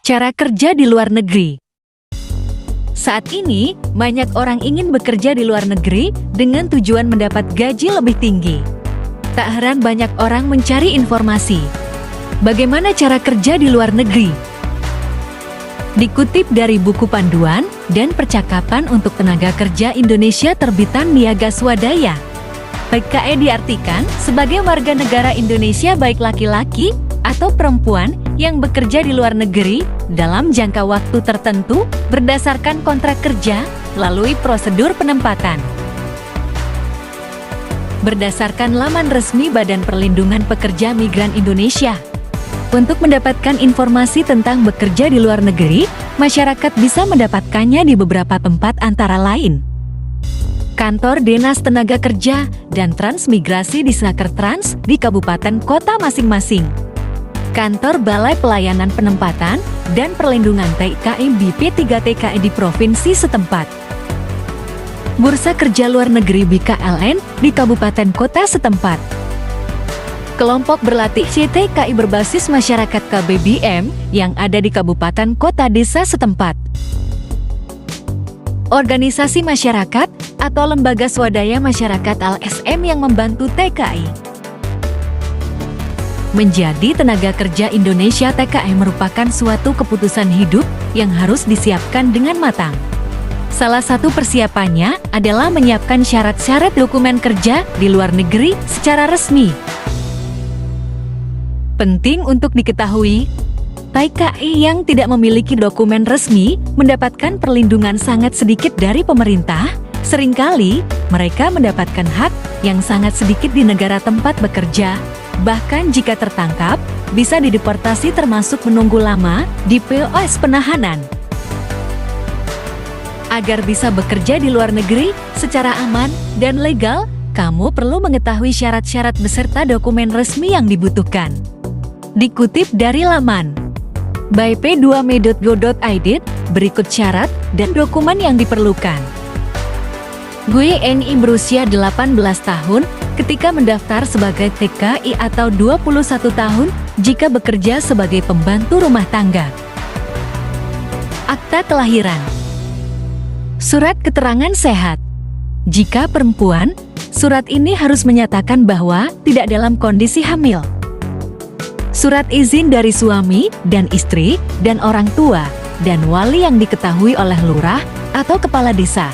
Cara kerja di luar negeri. Saat ini, banyak orang ingin bekerja di luar negeri dengan tujuan mendapat gaji lebih tinggi. Tak heran banyak orang mencari informasi. Bagaimana cara kerja di luar negeri? Dikutip dari buku panduan dan percakapan untuk tenaga kerja Indonesia terbitan Niaga Swadaya. PKE diartikan sebagai warga negara Indonesia baik laki-laki atau perempuan yang bekerja di luar negeri dalam jangka waktu tertentu berdasarkan kontrak kerja melalui prosedur penempatan. Berdasarkan laman resmi Badan Perlindungan Pekerja Migran Indonesia. Untuk mendapatkan informasi tentang bekerja di luar negeri, masyarakat bisa mendapatkannya di beberapa tempat antara lain: Kantor Dinas Tenaga Kerja dan Transmigrasi di Snakertrans di kabupaten kota masing-masing, Kantor Balai Pelayanan Penempatan dan Perlindungan TKI BP3TKI di provinsi setempat, Bursa Kerja Luar Negeri BKLN di kabupaten kota setempat, Kelompok Berlatih CTKI berbasis masyarakat KBBM yang ada di kabupaten kota desa setempat, organisasi masyarakat atau lembaga swadaya masyarakat LSM yang membantu TKI. Menjadi tenaga kerja Indonesia TKI merupakan suatu keputusan hidup yang harus disiapkan dengan matang. Salah satu persiapannya adalah menyiapkan syarat-syarat dokumen kerja di luar negeri secara resmi. Penting untuk diketahui, TKI yang tidak memiliki dokumen resmi mendapatkan perlindungan sangat sedikit dari pemerintah. Seringkali, mereka mendapatkan hak yang sangat sedikit di negara tempat bekerja. Bahkan jika tertangkap, bisa dideportasi termasuk menunggu lama di POS penahanan. Agar bisa bekerja di luar negeri secara aman dan legal, kamu perlu mengetahui syarat-syarat beserta dokumen resmi yang dibutuhkan. Dikutip dari laman bp2me.go.id, berikut syarat dan dokumen yang diperlukan. WNI berusia 18 tahun ketika mendaftar sebagai TKI atau 21 tahun jika bekerja sebagai pembantu rumah tangga. Akta kelahiran. Surat keterangan sehat. Jika perempuan, surat ini harus menyatakan bahwa tidak dalam kondisi hamil. Surat izin dari suami dan istri dan orang tua dan wali yang diketahui oleh lurah atau kepala desa.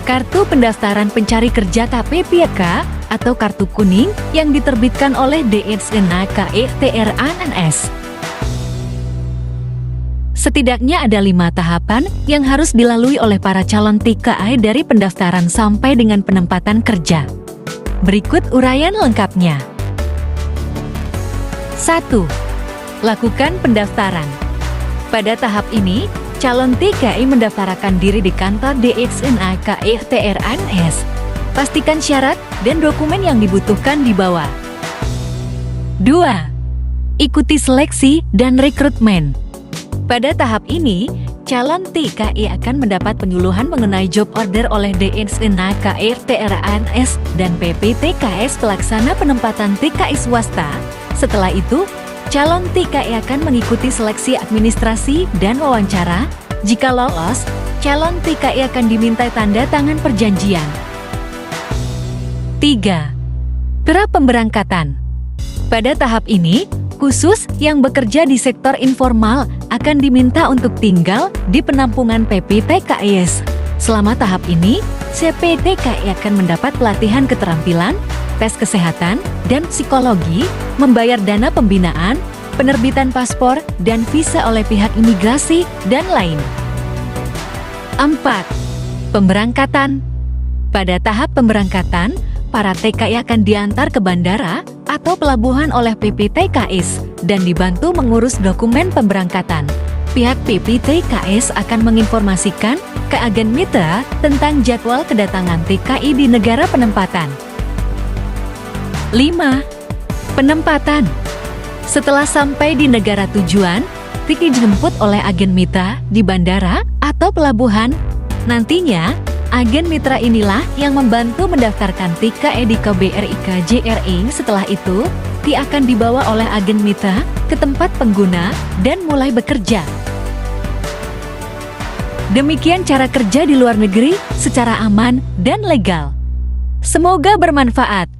Kartu pendaftaran pencari kerja KPPK atau kartu kuning yang diterbitkan oleh DSNAKETRANS. Setidaknya ada 5 tahapan yang harus dilalui oleh para calon TKI dari pendaftaran sampai dengan penempatan kerja. Berikut uraian lengkapnya. 1. Lakukan pendaftaran. Pada tahap ini, calon TKI mendaftarkan diri di kantor DSNAKETRANS. Pastikan syarat dan dokumen yang dibutuhkan di bawah. 2. Ikuti seleksi dan rekrutmen. Pada tahap ini, calon TKI akan mendapat penyuluhan mengenai job order oleh DSNAKETRANS dan PPTKS pelaksana penempatan TKI swasta. Setelah itu, calon TKI akan mengikuti seleksi administrasi dan wawancara. Jika lolos, calon TKI akan diminta tanda tangan perjanjian. 3. Pra pemberangkatan. Pada tahap ini, khusus yang bekerja di sektor informal akan diminta untuk tinggal di penampungan PPTKS. Selama tahap ini, CPTKI akan mendapat pelatihan keterampilan, tes kesehatan, dan psikologi, membayar dana pembinaan, penerbitan paspor dan visa oleh pihak imigrasi, dan lain. 4. Pemberangkatan. Pada tahap pemberangkatan, para TKI akan diantar ke bandara atau pelabuhan oleh PPTKS dan dibantu mengurus dokumen pemberangkatan. Pihak PPTKS akan menginformasikan ke agen mitra tentang jadwal kedatangan TKI di negara penempatan. 5. Penempatan. Setelah sampai di negara tujuan, TKI dijemput oleh agen mitra di bandara atau pelabuhan. Nantinya, agen mitra inilah yang membantu mendaftarkan TKI di KBRI KJRI. Setelah itu, bukti akan dibawa oleh agen mitra ke tempat pengguna dan mulai bekerja. Demikian cara kerja di luar negeri secara aman dan legal. Semoga bermanfaat.